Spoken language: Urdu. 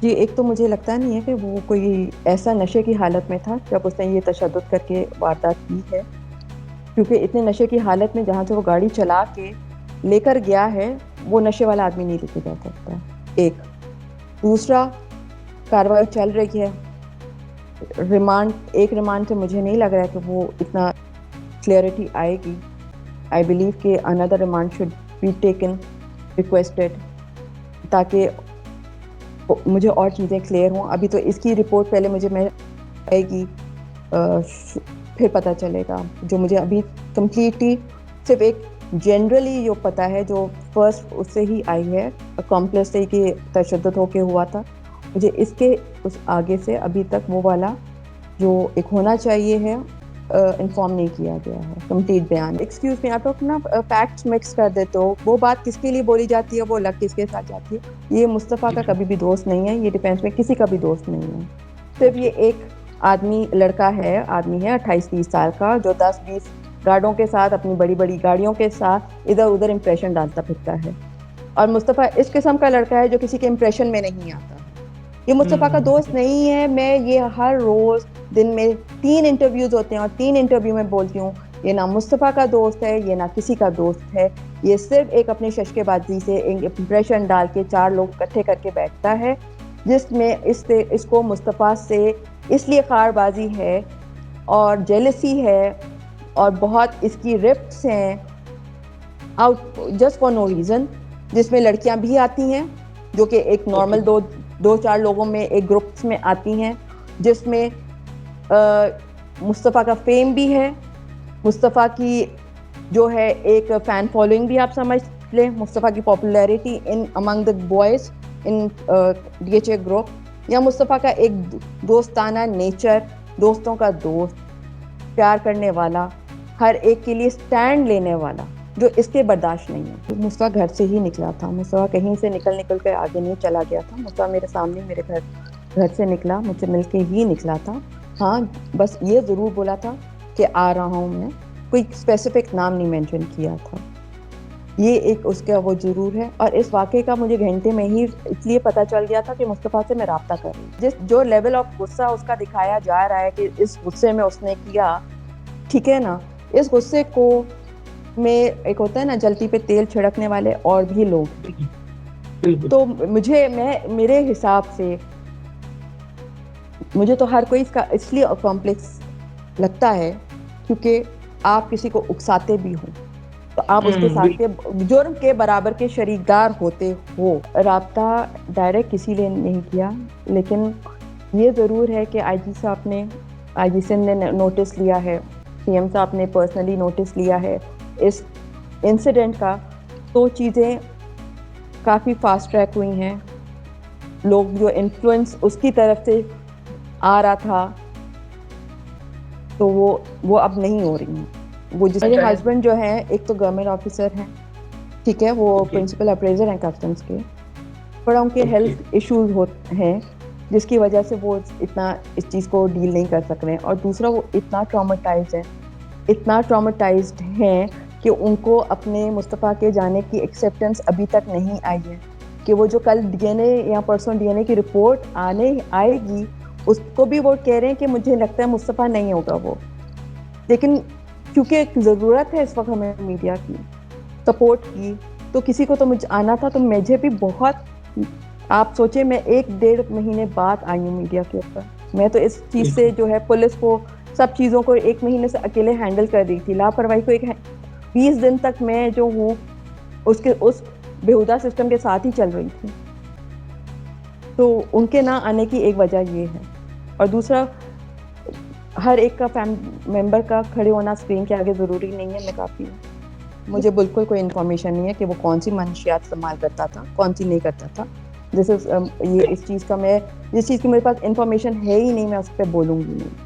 جی ایک تو مجھے لگتا نہیں ہے کہ وہ کوئی ایسا نشے کی حالت میں تھا جب اس نے یہ تشدد کر کے واردات کی ہے، کیونکہ اتنے نشے کی حالت میں جہاں سے وہ گاڑی چلا کے لے کر گیا ہے وہ نشے والا آدمی نہیں لے کے جا سکتا. ایک دوسرا کارروائی چل رہی ہے ریمانڈ سے مجھے نہیں لگ رہا ہے کہ وہ اتنا کلیئرٹی آئے گی. آئی بلیو کہ اندر remand should be taken requested تاکہ مجھے اور چیزیں کلیئر ہوں. ابھی تو اس کی رپورٹ پہلے مجھے آئے گی پھر پتہ چلے گا. جو مجھے ابھی کمپلیٹلی صرف ایک جنرلی جو پتہ ہے جو فرسٹ اس سے ہی آئی ہے اکمپلس سے کہ تشدد ہو کے ہوا تھا. مجھے اس آگے سے ابھی تک وہ والا جو ایک ہونا چاہیے ہے انفارم نہیں کیا گیا ہے کمپلیٹ بیان. ایکسکیوز می آپ لوگ نا فیکٹس مکس کر دیتے ہو. وہ بات کس کے لیے بولی جاتی ہے وہ الگ کس کے ساتھ جاتی ہے. یہ مصطفیٰ کا کبھی بھی دوست نہیں ہے, یہ ڈیفینس میں کسی کا بھی دوست نہیں ہے. صرف یہ ایک لڑکا ہے 28-30 سال کا جو 10-20 گارڈوں کے ساتھ اپنی بڑی بڑی گاڑیوں کے ساتھ ادھر ادھر امپریشن ڈالتا پھرتا ہے. اور مصطفیٰ اس قسم کا لڑکا ہے جو کسی کے امپریشن میں نہیں آتا. یہ مصطفیٰ کا دوست نہیں ہے. میں یہ ہر روز دن میں 3 انٹرویوز ہوتے ہیں اور 3 انٹرویو میں بولتی ہوں یہ نہ مصطفیٰ کا دوست ہے, یہ نہ کسی کا دوست ہے. یہ صرف ایک اپنی ششکے بازی سے امپریشن ڈال کے 4 لوگ اکٹھے کر کے بیٹھتا ہے جس میں اس کو مصطفیٰ سے اس لیے خار بازی ہے اور جیلسی ہے اور بہت اس کی رفٹس ہیں out just for no reason, جس میں لڑکیاں بھی آتی ہیں جو کہ ایک نارمل 2-4 لوگوں میں ایک گروپس میں آتی ہیں, جس میں مصطفیٰ کا فیم بھی ہے, مصطفیٰ کی جو ہے ایک فین فالوئنگ بھی آپ سمجھ لیں, مصطفیٰ کی popularity in Umang the boys in DHA group, یا مصطفیٰ کا ایک دوستانہ نیچر, دوستوں کا دوست, پیار کرنے والا, ہر ایک کے لیے سٹینڈ لینے والا, جو اس کے برداشت نہیں ہے. مصطفیٰ گھر سے ہی نکلا تھا, مصطفیٰ کہیں سے نکل کر آگے نہیں چلا گیا تھا. مصطفیٰ میرے سامنے میرے گھر سے نکلا, مجھ سے مل کے ہی نکلا تھا. ہاں بس یہ ضرور بولا تھا کہ آ رہا ہوں میں, کوئی اسپیسیفک نام نہیں مینشن کیا تھا. یہ ایک اس کا وہ ضرور ہے. اور اس واقعے کا مجھے گھنٹے میں ہی اس لیے پتہ چل گیا تھا کہ مصطفیٰ سے میں رابطہ کر رہی ہوں. جو لیول آف غصہ اس کا دکھایا جا رہا ہے کہ اس غصے میں اس نے کیا, ٹھیک ہے نا, اس غصے کو میں ایک ہوتا ہے نا جلتی پہ تیل چھڑکنے والے اور بھی لوگ, تو میرے حساب سے مجھے تو ہر کوئی اس کا اس لیے کمپلیکس لگتا ہے کیونکہ آپ کسی کو اکساتے بھی ہوں تو آپ اس کے ساتھ جرم کے برابر کے شریک دار ہوتے ہو. رابطہ ڈائریکٹ کسی لیے نہیں کیا, لیکن یہ ضرور ہے کہ آئی جی سندھ نے نوٹس لیا ہے, CM صاحب نے پرسنلی نوٹس لیا ہے اس انسیڈنٹ کا. تو چیزیں کافی فاسٹ ٹریک ہوئی ہیں. لوگ جو انفلوئنس اس کی طرف سے آ رہا تھا تو وہ اب نہیں ہو رہی ہیں. وہ جس کے ہسبینڈ جو ہیں ایک تو گورنمنٹ آفیسر ہیں, ٹھیک ہے, وہ پرنسپل اپریزر ہیں کسٹمز کے, بڑا ان کے ہیلتھ ایشوز ہیں جس کی وجہ سے وہ اتنا اس چیز کو ڈیل نہیں کر سک رہے ہیں. اور دوسرا وہ اتنا ٹرامیٹائزڈ ہیں کہ ان کو اپنے مصطفیٰ کے جانے کی ایکسیپٹنس ابھی تک نہیں آئی ہے کہ وہ جو کل DNA یا پرسوں DNA کی رپورٹ آئے گی اس کو بھی وہ کہہ رہے ہیں کہ مجھے لگتا ہے مصطفیٰ نہیں ہوگا وہ. لیکن کیونکہ ایک ضرورت ہے اس وقت ہمیں میڈیا کی سپورٹ کی, تو کسی کو تو مجھے آنا تھا. تو مجھے بھی بہت, آپ سوچیں میں 1-1.5 مہینے بعد آئی ہوں میڈیا کے اوپر. میں تو اس چیز سے جو ہے پولیس کو سب چیزوں کو 1 مہینے سے اکیلے ہینڈل کر رہی تھی. لاپرواہی کو 20 دن تک میں جو ہوں اس بےہودہ سسٹم کے ساتھ ہی چل رہی تھی. تو ان کے نہ آنے کی ایک وجہ یہ ہے. اور دوسرا ہر ایک کا ممبر کا کھڑے ہونا اسکرین کے آگے ضروری نہیں ہے. میں کافی مجھے بالکل کوئی انفارمیشن نہیں ہے کہ وہ کون سی منشیات استعمال کرتا تھا, کون سی نہیں کرتا تھا. جیسے یہ اس چیز کا جس چیز کی میرے پاس انفارمیشن ہے ہی نہیں, میں اس پہ بولوں گی نہیں.